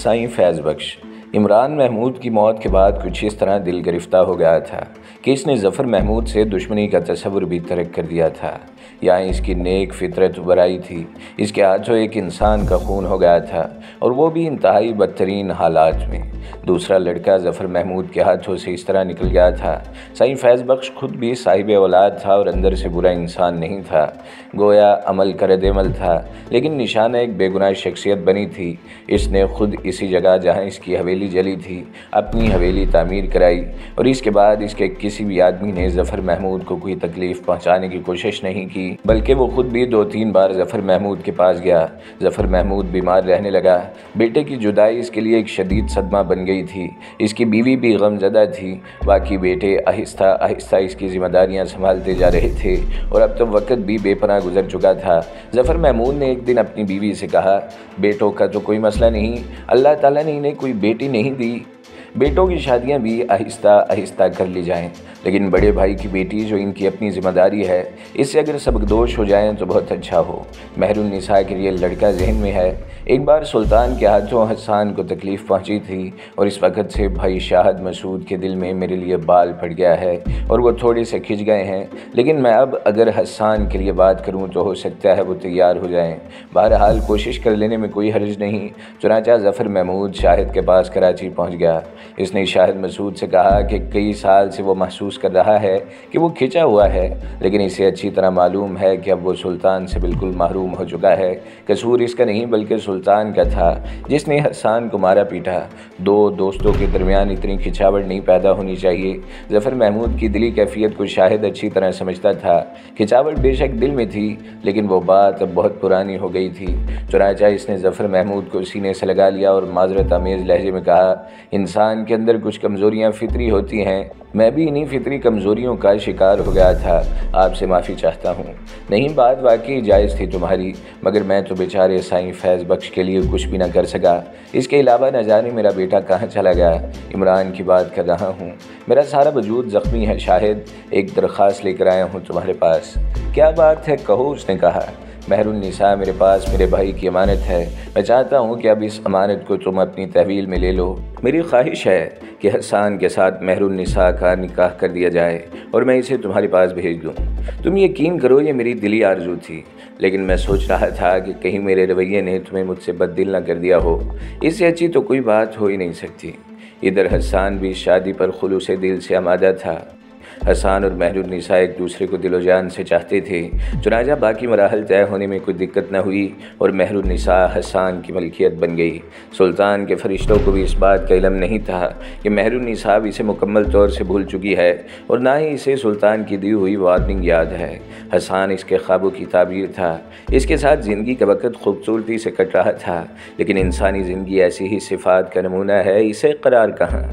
साईं फैज़ बख्श। इमरान महमूद की मौत के बाद कुछ इस तरह दिल गिरफ्ता हो गया था कि इसने ज़फ़र महमूद से दुश्मनी का तसव्वुर भी तर्क कर दिया था। यहाँ इसकी नेक फितरत उभर आई थी, इसके हाथों एक इंसान का खून हो गया था और वो भी इंतहाई बदतरीन हालात में। दूसरा लड़का ज़फ़र महमूद के हाथों से इस तरह निकल गया था। साईं फैज़ बख्श खुद भी साहिब औलाद था और अंदर से बुरा इंसान नहीं था, गोया अमल कर देमल था, लेकिन निशाना एक बेगुनाह शख्सियत बनी थी। इसने खुद इसी जगह जहाँ इसकी हवेली जली थी अपनी हवेली तामीर कराई और इसके बाद इसके किसी भी आदमी ने ज़फ़र महमूद को कोई तकलीफ़ पहुँचाने की कोशिश नहीं की, बल्कि वो खुद भी 2-3 बार ज़फ़र महमूद के पास गया। ज़फ़र महमूद बीमार रहने लगा। बेटे की जुदाई इसके लिए एक शदीद सदमा बन गई थी। इसकी बीवी भी गमज़दा थी। बाकी बेटे आहिस्ता आहिस्ता इसकी ज़िम्मेदारियाँ संभालते जा रहे थे और अब तो वक़्त भी बेपनाह गुजर चुका था। ज़फ़र महमूद ने एक दिन अपनी बीवी से कहा, बेटों का तो कोई मसला नहीं, अल्लाह ताला ने इन्हें कोई बेटी नहीं दी, बेटों की शादियां भी आहिस्ता आहिस्ता कर ली जाएं, लेकिन बड़े भाई की बेटी जो इनकी अपनी ज़िम्मेदारी है, इससे अगर सबकदोश हो जाएं तो बहुत अच्छा हो। महरून निसा के लिए लड़का जहन में है। एक बार सुल्तान के हाथों हसन को तकलीफ़ पहुंची थी और इस वक्त से भाई शाहद मसूद के दिल में मेरे लिए बाल फट गया है और वो थोड़े से खिंच गए हैं, लेकिन मैं अब अगर हसन के लिए बात करूँ तो हो सकता है वो तैयार हो जाएँ। बहरहाल कोशिश कर लेने में कोई हर्ज नहीं। चुनांचे ज़फ़र महमूद शाहिद के पास कराची पहुँच गया। इसने शाहिद मसूद से कहा कि कई साल से वो महसूस कर रहा है कि वो खिंचा हुआ है, लेकिन इसे अच्छी तरह मालूम है कि अब वो सुल्तान से बिल्कुल महरूम हो चुका है। कसूर इसका नहीं बल्कि सुल्तान का था, जिसने हसन को मारा पीटा। दो दोस्तों के दरमियान इतनी खिंचावट नहीं पैदा होनी चाहिए। ज़फ़र महमूद की दिली कैफियत को शाहिद अच्छी तरह समझता था। खिंचावट बेशक दिल में थी, लेकिन वो बात अब बहुत पुरानी हो गई थी। चुनांचे इसने ज़फ़र महमूद को सीने से लगा लिया और माजरत आमेज़ लहजे में कहा, इंसान के अंदर कुछ कमज़ोरियाँ फितरी होती हैं, मैं भी इन्हीं फितरी कमज़ोरियों का शिकार हो गया था। आपसे माफ़ी चाहता हूँ। नहीं, बात वाकई जायज़ थी तुम्हारी, मगर मैं तो बेचारे साईं फैज़ बख्श के लिए कुछ भी ना कर सका। इसके अलावा न जाने मेरा बेटा कहाँ चला गया। इमरान की बात कर रहा हूँ। मेरा सारा वजूद ज़ख्मी है शाहिद, एक दरख्वास्त लेकर आया हूँ तुम्हारे पास। क्या बात है, कहो, उसने कहा। महरून निसा मेरे पास मेरे भाई की अमानत है। मैं चाहता हूँ कि अब इस अमानत को तुम अपनी तहवील में ले लो। मेरी ख्वाहिश है कि हसन के साथ महरून निसा का निकाह कर दिया जाए और मैं इसे तुम्हारे पास भेज दूँ। तुम यकीन करो, ये मेरी दिली आरज़ू थी, लेकिन मैं सोच रहा था कि कहीं मेरे रवैये ने तुम्हें मुझसे बददिल न कर दिया हो। इससे अच्छी तो कोई बात हो ही नहीं सकती। इधर हसन भी शादी पर खुलूस दिल से आमादा था। हसन और महरून निसा एक दूसरे को दिलो जान से चाहते थे। चुनांचे बाकी मराहल तय होने में कोई दिक्कत न हुई और महरून निसा हसन की मलकियत बन गई। सुल्तान के फरिश्तों को भी इस बात का इल्म नहीं था कि महरून निसा इसे मुकम्मल तौर से भूल चुकी है और ना ही इसे सुल्तान की दी हुई वार्निंग याद है। हसन इसके ख्वाबों की ताबीर था। इसके साथ ज़िंदगी का वक़्त खूबसूरती से कट रहा था, लेकिन इंसानी ज़िंदगी ऐसी ही सिफ़ात का नमूना है, इसे करार कहाँ।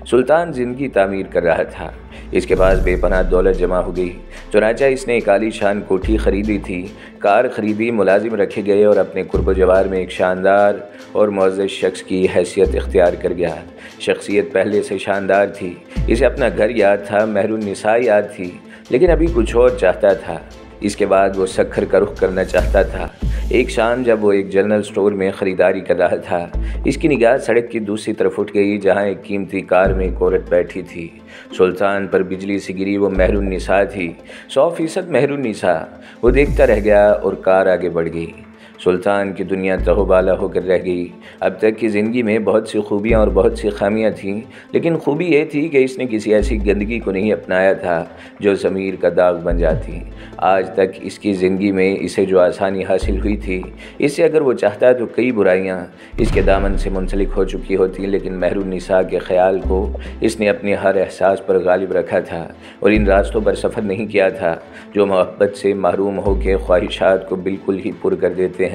सुल्तान ज़िंदगी तामीर कर रहा था। इसके पास बेपनाह दौलत जमा हो गई। चुनांचे इसने एक आलीशान कोठी ख़रीदी थी, कार ख़रीदी, मुलाजिम रखे गए और अपने कुर्ब जवार में एक शानदार और मुअज़्ज़ज़ शख्स की हैसियत इख्तियार कर गया। शख्सियत पहले से शानदार थी। इसे अपना घर याद था, महरून निसा याद थी, लेकिन अभी कुछ और चाहता था। इसके बाद वो सखर का रुख करना चाहता था। एक शाम जब वो एक जनरल स्टोर में ख़रीदारी कर रहा था, इसकी निगाह सड़क की दूसरी तरफ उठ गई, जहाँ एक कीमती कार में एक औरत बैठी थी। सुल्तान पर बिजली से गिरी वो महरून निसा थी, 100% महरून निसा। वो देखता रह गया और कार आगे बढ़ गई। सुल्तान की दुनिया तहोबाला होकर रह गई। अब तक की ज़िंदगी में बहुत सी खूबियाँ और बहुत सी खामियाँ थीं, लेकिन खूबी ये थी कि इसने किसी ऐसी गंदगी को नहीं अपनाया था जो ज़मीर का दाग बन जाती। आज तक इसकी ज़िंदगी में इसे जो आसानी हासिल हुई थी, इससे अगर वो चाहता तो कई बुराइयाँ इसके दामन से मुंसलिक हो चुकी होती, लेकिन महरून निसा के ख़याल को इसने अपने हर एहसास पर गालिब रखा था और इन रास्तों पर सफ़र नहीं किया था जो मोहब्बत से महरूम होकर ख्वाहिशात को बिल्कुल ही पुर कर देते हैं।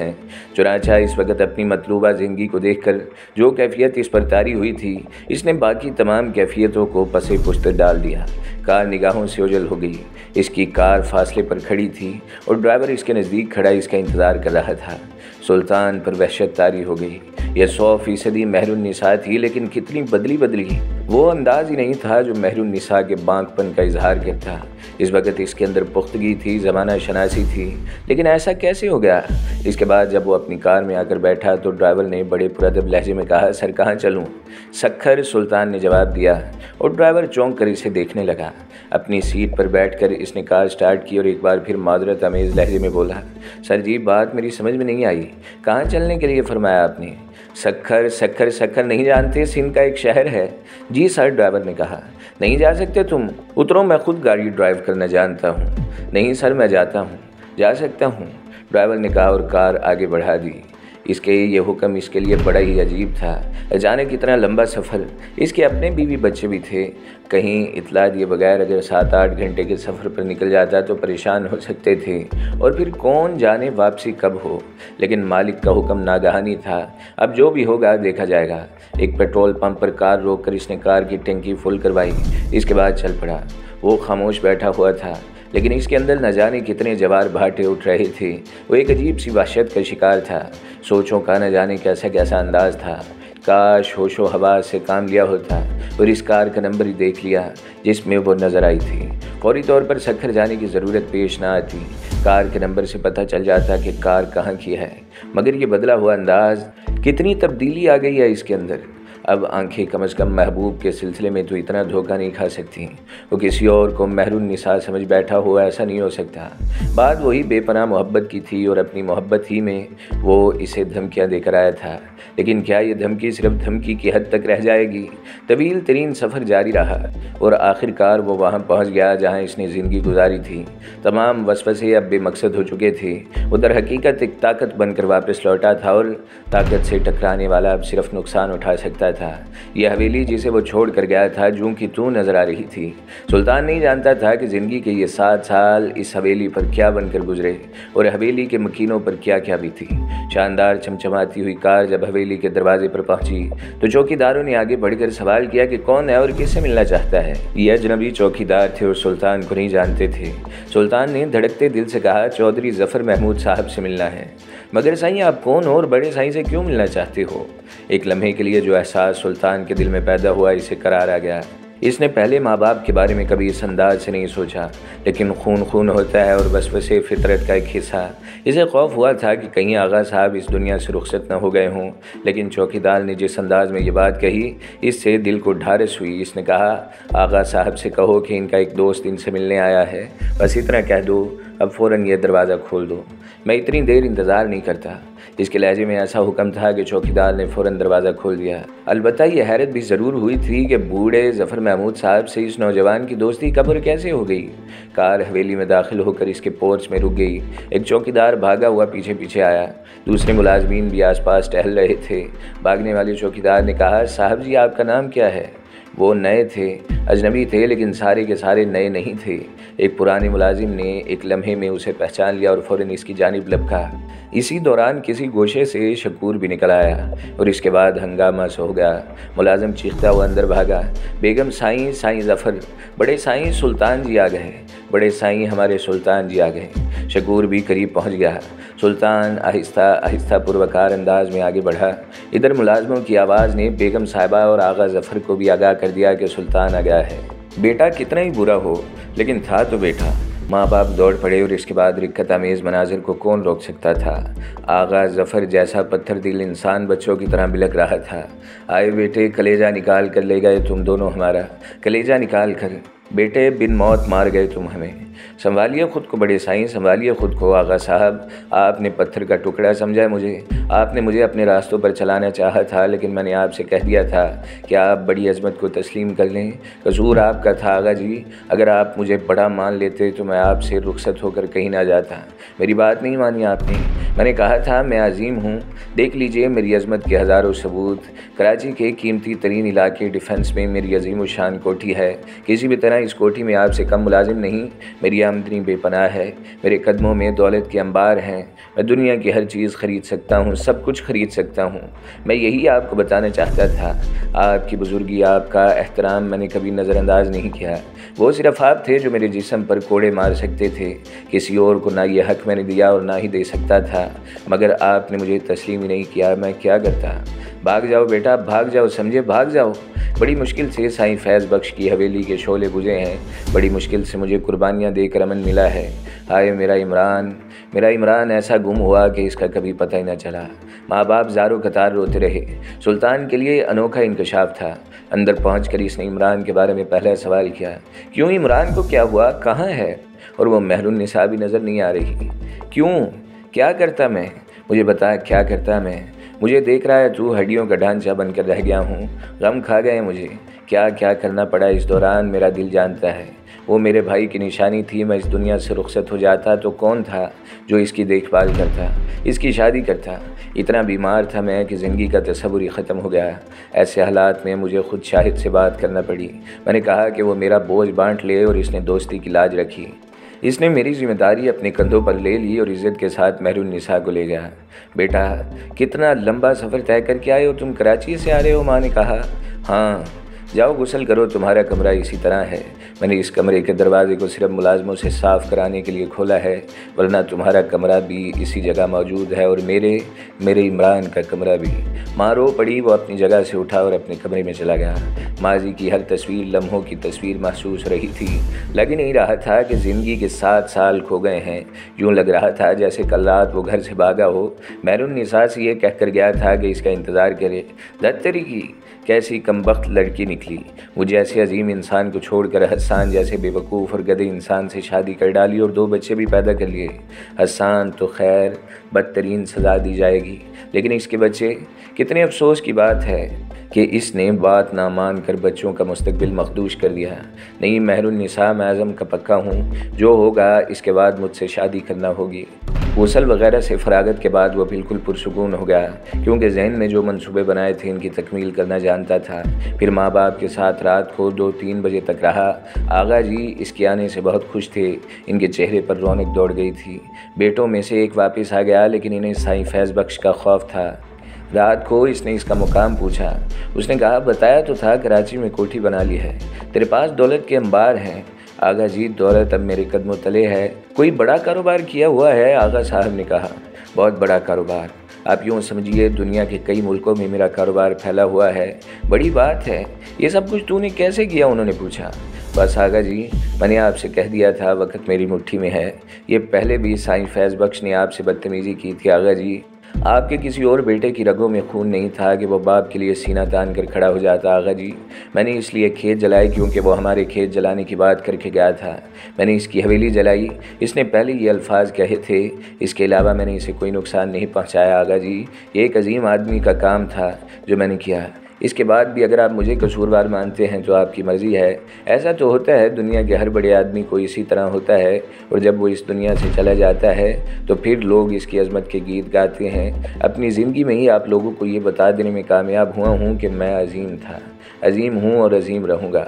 चुनांचे इस वक्त अपनी मतलूबा ज़िंदगी को देखकर जो कैफियत इस पर तारी हुई थी, इसने बाकी तमाम कैफियतों को पसे पुश्त डाल दिया। कार निगाहों से ओझल हो गई। इसकी कार फासले पर खड़ी थी और ड्राइवर इसके नज़दीक खड़ा इसका इंतज़ार कर रहा था। सुल्तान पर वहशत तारी हो गई। यह 100% महरुन्निसा थी, लेकिन कितनी बदली। वो अंदाज ही नहीं था जो महरुन्निसा के बांकपन का इजहार करता। इस वक्त इसके अंदर पुख्तगी थी, ज़माना शनासी थी, लेकिन ऐसा कैसे हो गया? इसके बाद जब वो अपनी कार में आकर बैठा तो ड्राइवर ने बड़े पुरअदब लहजे में कहा, सर कहाँ चलूँ? सखर, सुल्तान ने जवाब दिया और ड्राइवर चौंक कर इसे देखने लगा। अपनी सीट पर बैठकर इसने कार स्टार्ट की और एक बार फिर मादरत अमेज़ लहजे में बोला, सर जी बात मेरी समझ में नहीं आई, कहाँ चलने के लिए फरमाया आपने? सखर नहीं जानते? सिंध का एक शहर है। जी सर, ड्राइवर ने कहा। नहीं जा सकते तुम? उतरो, मैं खुद गाड़ी ड्राइव करना जानता हूँ। नहीं सर, मैं जाता हूँ। जा सकता हूँ, ड्राइवर ने कहा और कार आगे बढ़ा दी। इसके ये हुक्म इसके लिए बड़ा ही अजीब था। जाने कितना लंबा सफ़र, इसके अपने बीवी बच्चे भी थे। कहीं इतला दिए बगैर अगर 7-8 घंटे के सफ़र पर निकल जाता तो परेशान हो सकते थे, और फिर कौन जाने वापसी कब हो। लेकिन मालिक का हुक्म नागहानी था। अब जो भी होगा देखा जाएगा। एक पेट्रोल पंप पर कार रोक कर इसने कार की टंकी फुल करवाई। इसके बाद चल पड़ा। वो खामोश बैठा हुआ था, लेकिन इसके अंदर न जाने कितने जवार भाटे उठ रहे थे। वो एक अजीब सी वहशत का शिकार था। सोचों का न जाने कैसा अंदाज था। काश होशो हवा से काम लिया होता और इस कार का नंबर ही देख लिया जिसमें वो नज़र आई थी। फौरी तौर पर सखर जाने की ज़रूरत पेश ना आती। कार के नंबर से पता चल जाता कि कार कहाँ की है। मगर ये बदला हुआ अंदाज, कितनी तब्दीली आ गई है इसके अंदर। अब आंखें कम से कम महबूब के सिलसिले में तो इतना धोखा नहीं खा सकती। वो किसी और को महरुन्निसा समझ बैठा हो, ऐसा नहीं हो सकता। बात वही बेपनाह मोहब्बत की थी और अपनी मोहब्बत ही में वो इसे धमकियां देकर आया था। लेकिन क्या ये धमकी सिर्फ धमकी की हद तक रह जाएगी? तवील तरीन सफ़र जारी रहा और आखिरकार वो वहाँ पहुँच गया जहाँ इसने ज़िंदगी गुजारी थी। तमाम वसवसे अब बेमकसद हो चुके थे। वो दर हकीकत एक ताकत बनकर वापस लौटा था और ताकत से टकराने वाला अब सिर्फ नुकसान उठा सकता था। यह हवेली जिसे वो छोड़ कर गया था जूं की तू नजर आ रही थी। सुल्तान नहीं जानता था कि ज़िंदगी के ये 7 साल इस हवेली पर क्या बनकर गुजरे और हवेली के मकीनों पर क्या क्या भी थी। शानदार चमचमाती हुई कार जब हवेली के दरवाजे पर पहुंची तो चौकीदारों ने आगे बढ़कर सवाल किया कि कौन है और किससे मिलना चाहता है। ये अजनबी चौकीदार थे और सुल्तान को नहीं जानते थे। सुल्तान ने धड़कते दिल से कहा, चौधरी जफ़र महमूद साहब से मिलना है। मगर साईं आप कौन हो और बड़े साईं से क्यों मिलना चाहते हो? एक लम्हे के लिए जो एहसास सुल्तान के दिल में पैदा हुआ इसे करार आ गया। इसने पहले माँ बाप के बारे में कभी इस अंदाज से नहीं सोचा, लेकिन खून होता है और वसवसे फितरत का एक हिस्सा। इसे खौफ हुआ था कि कहीं आगा साहब इस दुनिया से रुखसत न हो गए हों। लेकिन चौकीदार ने जिस अंदाज में ये बात कही, इससे दिल को ढारस हुई। इसने कहा, आगा साहब से कहो कि इनका एक दोस्त इनसे मिलने आया है, बस इतना कह दो, अब फ़ौरन ये दरवाज़ा खोल दो, मैं इतनी देर इंतज़ार नहीं करता। इसके लहजे में ऐसा हुक्म था कि चौकीदार ने फ़ौरन दरवाज़ा खोल दिया। अलबत्ता ये हैरत भी ज़रूर हुई थी कि बूढ़े ज़फ़र महमूद साहब से इस नौजवान की दोस्ती कब और कैसे हो गई। कार हवेली में दाखिल होकर इसके पोर्च में रुक गई। एक चौकीदार भागा हुआ पीछे पीछे आया। दूसरे मुलाजमीन भी आसपास टहल रहे थे। भागने वाले चौकीदार ने कहा, साहब जी आपका नाम क्या है? वो नए थे, अजनबी थे, लेकिन सारे के सारे नए नहीं थे। एक पुराने मुलाजिम ने एक लम्हे में उसे पहचान लिया और फ़ौरन इसकी जानिब लपका। इसी दौरान किसी गोशे से शकूर भी निकल आया और इसके बाद हंगामा सा हो गया। मुलाजिम चीखता हुआ अंदर भागा, बेगम साईं, साईं ज़फ़र, बड़े साईं सुल्तान जी आ गए, बड़े साईं हमारे सुल्तान जी आ गए। शकूर भी करीब पहुंच गया। सुल्तान आहिस्ता आहिस्ता पुरवकार अंदाज में आगे बढ़ा। इधर मुलाजमों की आवाज़ ने बेगम साहिबा और आगा ज़फ़र को भी आगाह कर दिया कि सुल्तान आ गया है। बेटा कितना ही बुरा हो, लेकिन था तो बेटा। माँ बाप दौड़ पड़े और इसके बाद रिक्कत आमेज़ मनाजिर को कौन रोक सकता था। आगा ज़फ़र जैसा पत्थर दिल इंसान बच्चों की तरह बिलख रहा था। आए बेटे, कलेजा निकाल कर ले गए तुम दोनों हमारा, कलेजा निकाल कर। बेटे, बिन मौत मार गए तुम हमें। संभालिए ख़ुद को बड़े साईं, संभालिए ख़ुद को। आगा साहब, आपने पत्थर का टुकड़ा समझा मुझे। आपने मुझे अपने रास्तों पर चलाना चाहा था, लेकिन मैंने आपसे कह दिया था कि आप बड़ी अज़मत को तस्लीम कर लें। कसूर आपका था आगा जी। अगर आप मुझे बड़ा मान लेते तो मैं आपसे रुखसत होकर कहीं ना जाता। मेरी बात नहीं मानी आपने। मैंने कहा था मैं अजीम हूँ। देख लीजिए मेरी अज़मत के हज़ारों सबूत। कराची के कीमती तरीन इलाके डिफेंस में मेरी अजीम शान कोठी है। किसी भी तरह इस कोठी में आपसे कम मुलाजिम नहीं। मेरी आमदनी बेपनाह है, मेरे कदमों में दौलत के अंबार हैं, मैं दुनिया की हर चीज़ खरीद सकता हूँ, सब कुछ खरीद सकता हूँ। मैं यही आपको बताना चाहता था। आपकी बुजुर्गी, आपका एहतराम मैंने कभी नज़रअंदाज नहीं किया। वो सिर्फ आप थे जो मेरे जिस्म पर कोड़े मार सकते थे। किसी और को ना ये हक मैंने दिया और ना ही दे सकता था, मगर आपने मुझे तस्लीम ही नहीं किया। मैं क्या करता? भाग जाओ बेटा, भाग जाओ, समझे, भाग जाओ। बड़ी मुश्किल से साईं फैज़ बख्श की हवेली के शोले बुझे हैं। बड़ी मुश्किल से मुझे कुर्बानियाँ देकर अमन मिला है। हाय मेरा इमरान ऐसा गुम हुआ कि इसका कभी पता ही न चला। माँ बाप ज़ारो कतार रोते रहे। सुल्तान के लिए अनोखा इंकशाफ था। अंदर पहुंचकर इसने इमरान के बारे में पहला सवाल किया, क्यों इमरान को क्या हुआ, कहाँ है? और वो महरुन्निसा भी नज़र नहीं आ रही। क्यों, क्या करता मैं? मुझे बता, क्या करता मैं? मुझे देख रहा है तू, हड्डियों का ढांचा बनकर रह गया हूँ। गम खा गए मुझे, क्या क्या करना पड़ा इस दौरान, मेरा दिल जानता है। वो मेरे भाई की निशानी थी। मैं इस दुनिया से रुखसत हो जाता तो कौन था जो इसकी देखभाल करता, इसकी शादी करता? इतना बीमार था मैं कि ज़िंदगी का तसव्वुर ही ख़त्म हो गया। ऐसे हालात में मुझे खुद शाहिद से बात करना पड़ी। मैंने कहा कि वो मेरा बोझ बांट ले और इसने दोस्ती की लाज रखी। इसने मेरी जिम्मेदारी अपने कंधों पर ले ली और इज़्ज़त के साथ महरुन्निसा को ले गया। बेटा, कितना लंबा सफ़र तय करके आए हो तुम, कराची से आ रहे हो? माँ ने कहा। हाँ, जाओ गुस्ल करो, तुम्हारा कमरा इसी तरह है। मैंने इस कमरे के दरवाजे को सिर्फ मुलाजमों से साफ़ कराने के लिए खोला है, वरना तुम्हारा कमरा भी इसी जगह मौजूद है और मेरे इमरान का कमरा भी। माँ रो पड़ी। वो अपनी जगह से उठा और अपने कमरे में चला गया। माजी की हर तस्वीर लम्हों की तस्वीर महसूस रही थी। लग नहीं रहा था कि ज़िंदगी के 7 साल खो गए हैं। यूँ लग रहा था जैसे कल रात वो घर से भागा हो। महरुन्निसा से ये कहकर गया था कि इसका इंतज़ार करे। दत्तरी की कैसी कमबख्त लड़की निकली। वो जैसे अजीम इंसान को छोड़कर हसन जैसे बेवकूफ़ और गधे इंसान से शादी कर डाली और 2 बच्चे भी पैदा कर लिए। हसन तो खैर बदतरीन सज़ा दी जाएगी, लेकिन इसके बच्चे, कितने अफसोस की बात है कि इसने बात ना मान कर बच्चों का मुस्तकबिल मखदूश कर दिया। नहीं महरुन्निसा, मैं आज़म का पक्का हूँ, जो होगा इसके बाद मुझसे शादी करना होगी। गुस्ल वगैरह से फरागत के बाद वो बिल्कुल पुरसुकून हो गया, क्योंकि जहन में जो मंसूबे बनाए थे इनकी तकमील करना जानता था। फिर माँ बाप के साथ रात को 2-3 बजे तक रहा। आगा जी इसके आने से बहुत खुश थे। इनके चेहरे पर रौनक दौड़ गई थी। बेटों में से एक वापस आ गया, लेकिन इन्हें साईं फैज़ बख्श का खौफ था। रात को इसने इसका मुकाम पूछा। उसने कहा, बताया तो था कराची में कोठी बना ली है, तेरे पास दौलत के अंबार हैं। आगा जी, दौलत अब मेरे कदमों तले है। कोई बड़ा कारोबार किया हुआ है? आगा साहब ने कहा। बहुत बड़ा कारोबार, आप यूँ समझिए दुनिया के कई मुल्कों में मेरा कारोबार फैला हुआ है। बड़ी बात है। ये सब कुछ तूने कैसे किया? उन्होंने पूछा। बस आगा जी, मैंने आपसे कह दिया था वक्त मेरी मुट्ठी में है। ये पहले भी साईं फैज़ बख्श ने आपसे बदतमीज़ी की थी आगा जी। आपके किसी और बेटे की रगों में खून नहीं था कि वो बाप के लिए सीना तान कर खड़ा हो जाता आगा जी। मैंने इसलिए खेत जलाए क्योंकि वो हमारे खेत जलाने की बात करके गया था। मैंने इसकी हवेली जलाई, इसने पहले ये अल्फाज कहे थे। इसके अलावा मैंने इसे कोई नुकसान नहीं पहुंचाया आगा जी। ये एक अजीम आदमी का काम था जो मैंने किया। इसके बाद भी अगर आप मुझे कसूरवार मानते हैं तो आपकी मर्ज़ी है। ऐसा तो होता है, दुनिया के हर बड़े आदमी को इसी तरह होता है, और जब वो इस दुनिया से चला जाता है तो फिर लोग इसकी अज़मत के गीत गाते हैं। अपनी ज़िंदगी में ही आप लोगों को ये बता देने में कामयाब हुआ हूँ कि मैं अजीम था, अजीम हूँ और अजीम रहूँगा।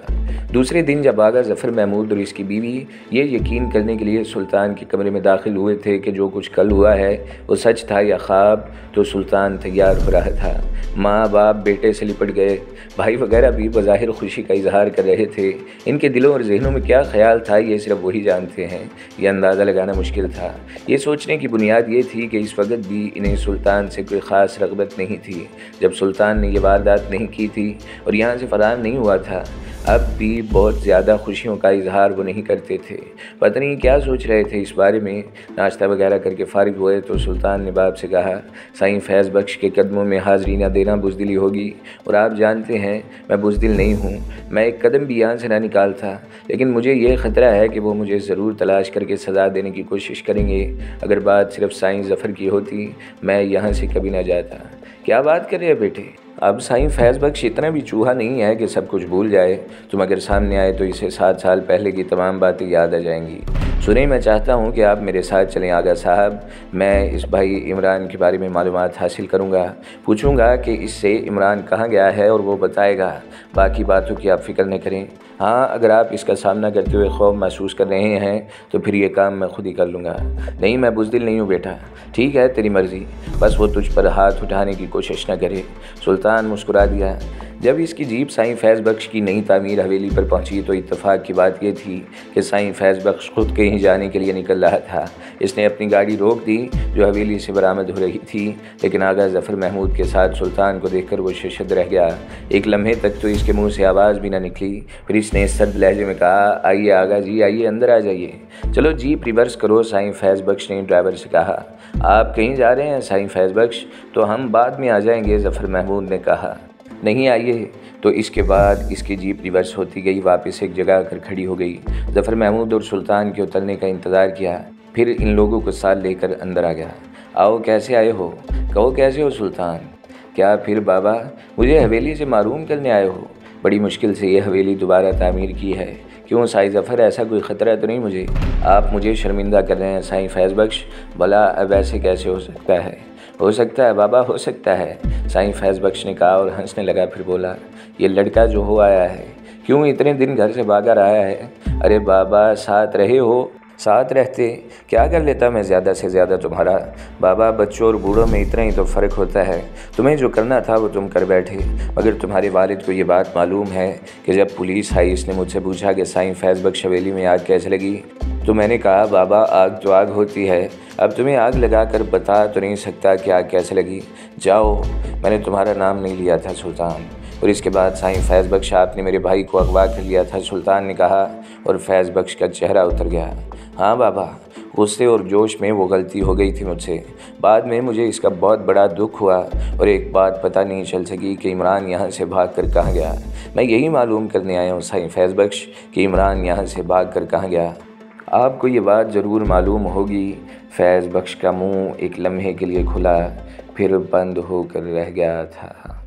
दूसरे दिन जब आगा ज़फ़र महमूद और इसकी बीवी ये यकीन करने के लिए सुल्तान के कमरे में दाखिल हुए थे कि जो कुछ कल हुआ है वो सच था या ख्वाब, तो सुल्तान तैयार हो रहा था। माँ बाप बेटे से लिपट गए। भाई वगैरह भी बज़ाहिर खुशी का इजहार कर रहे थे। इनके दिलों और जहनों में क्या ख्याल था ये सिर्फ वही जानते हैं। ये अंदाज़ा लगाना मुश्किल था। ये सोचने की बुनियाद ये थी कि इस वक्त भी इन्हें सुल्तान से कोई ख़ास रग़बत नहीं थी। जब सुल्तान ने ये वारदात नहीं की थी और यहाँ से फ़रार नहीं हुआ था, अब भी बहुत ज़्यादा खुशियों का इजहार वो नहीं करते थे। पता नहीं क्या सोच रहे थे इस बारे में। नाश्ता वगैरह करके फ़ारिग हुए तो सुल्तान ने बाप से कहा, साईं फैज़ बख्श के कदमों में हाज़री न देना बुज़दिली होगी, और आप जानते हैं मैं बुज़दिल नहीं हूँ। मैं एक कदम भी यहाँ से ना निकालता, लेकिन मुझे ये ख़तरा है कि वो मुझे ज़रूर तलाश करके सज़ा देने की कोशिश करेंगे। अगर बात सिर्फ साईं ज़फ़र की होती मैं यहाँ से कभी ना जाता। क्या बात कर रहे हैं बेटे? अब साईं फैज़ बख्श इतना भी चूहा नहीं है कि सब कुछ भूल जाए। तुम अगर सामने आए तो इसे 7 साल पहले की तमाम बातें याद आ जाएंगी। सुनिए, मैं चाहता हूँ कि आप मेरे साथ चलें आगा साहब। मैं इस भाई इमरान के बारे में मालूमात हासिल करूँगा, पूछूँगा कि इससे इमरान कहाँ गया है और वो बताएगा। बाकी बातों की आप फ़िक्र न करें। हाँ, अगर आप इसका सामना करते हुए खौफ महसूस कर रहे हैं तो फिर ये काम मैं खुद ही कर लूँगा। नहीं, मैं बुज़दिल नहीं हूँ बेटा। ठीक है, तेरी मर्ज़ी, बस वो तुझ पर हाथ उठाने की कोशिश न करे। सुल्तान मुस्कुरा दिया। जब इसकी जीप साईं फैज़ बख्श की नई तामीर हवेली पर पहुंची तो इत्तेफाक की बात यह थी कि साईं फैज़ बख्श खुद कहीं जाने के लिए निकल रहा था। इसने अपनी गाड़ी रोक दी जो हवेली से बरामद हो रही थी, लेकिन आगा ज़फ़र महमूद के साथ सुल्तान को देखकर वो शशद रह गया। एक लम्हे तक तो इसके मुंह से आवाज़ भी न निकली। फिर इसने सर्द लहजे में कहा, आइए आगा जी, आइए अंदर आ जाइए। चलो जीप रिवर्स करो, साईं फैज़ बख्श ने ड्राइवर से कहा। आप कहीं जा रहे हैं साईं फैज़ बख्श? तो हम बाद में आ जाएंगे, ज़फ़र महमूद ने कहा। नहीं, आइए। तो इसके बाद इसकी जीप रिवर्स होती गई, वापस एक जगह आकर खड़ी हो गई। ज़फ़र महमूद और सुल्तान के उतरने का इंतज़ार किया, फिर इन लोगों को साथ लेकर अंदर आ गया। आओ, कैसे आए हो? कहो, कैसे हो सुल्तान? क्या फिर बाबा, मुझे हवेली से मारूम करने आए हो? बड़ी मुश्किल से ये हवेली दोबारा तामीर की है। क्यों साईं ज़फ़र, ऐसा कोई ख़तरा तो नहीं मुझे? आप मुझे शर्मिंदा कर रहे हैं साईं फैज़ बख्श। भला अब ऐसे कैसे हो सकता है? हो सकता है बाबा, हो सकता है, साईं फैज़ बख्श ने कहा और हंसने लगा। फिर बोला, ये लड़का जो हो आया है, क्यों इतने दिन घर से भागा रहा है? अरे बाबा, साथ रहे हो, साथ रहते क्या कर लेता मैं ज़्यादा से ज़्यादा तुम्हारा? बाबा, बच्चों और बूढ़ों में इतना ही तो फ़र्क होता है। तुम्हें जो करना था वो तुम कर बैठे। मगर तुम्हारे वालिद को ये बात मालूम है कि जब पुलिस आई, इसने मुझसे पूछा कि साईं फैज़ बख्श हवेली में आग कैसे लगी, तो मैंने कहा, बाबा, आग तो आग होती है। अब तुम्हें आग लगा कर बता तो नहीं सकता कि आग कैसे लगी। जाओ, मैंने तुम्हारा नाम नहीं लिया था सुल्तान। और इसके बाद साईं फैज़ बख्श, आपने मेरे भाई को अगवा कर लिया था, सुल्तान ने कहा। और फैज़ बख्श का चेहरा उतर गया। हाँ बाबा, गुस्से और जोश में वो गलती हो गई थी मुझसे। बाद में मुझे इसका बहुत बड़ा दुख हुआ और एक बात पता नहीं चल सकी कि इमरान यहाँ से भाग कर कहाँ गया। मैं यही मालूम करने आया हूँ साईं फैज़ बख्श कि इमरान यहाँ से भाग कर कहाँ गया। आपको ये बात ज़रूर मालूम होगी। फैज़ बख्श का मुंह एक लम्हे के लिए खुला, फिर बंद होकर रह गया था।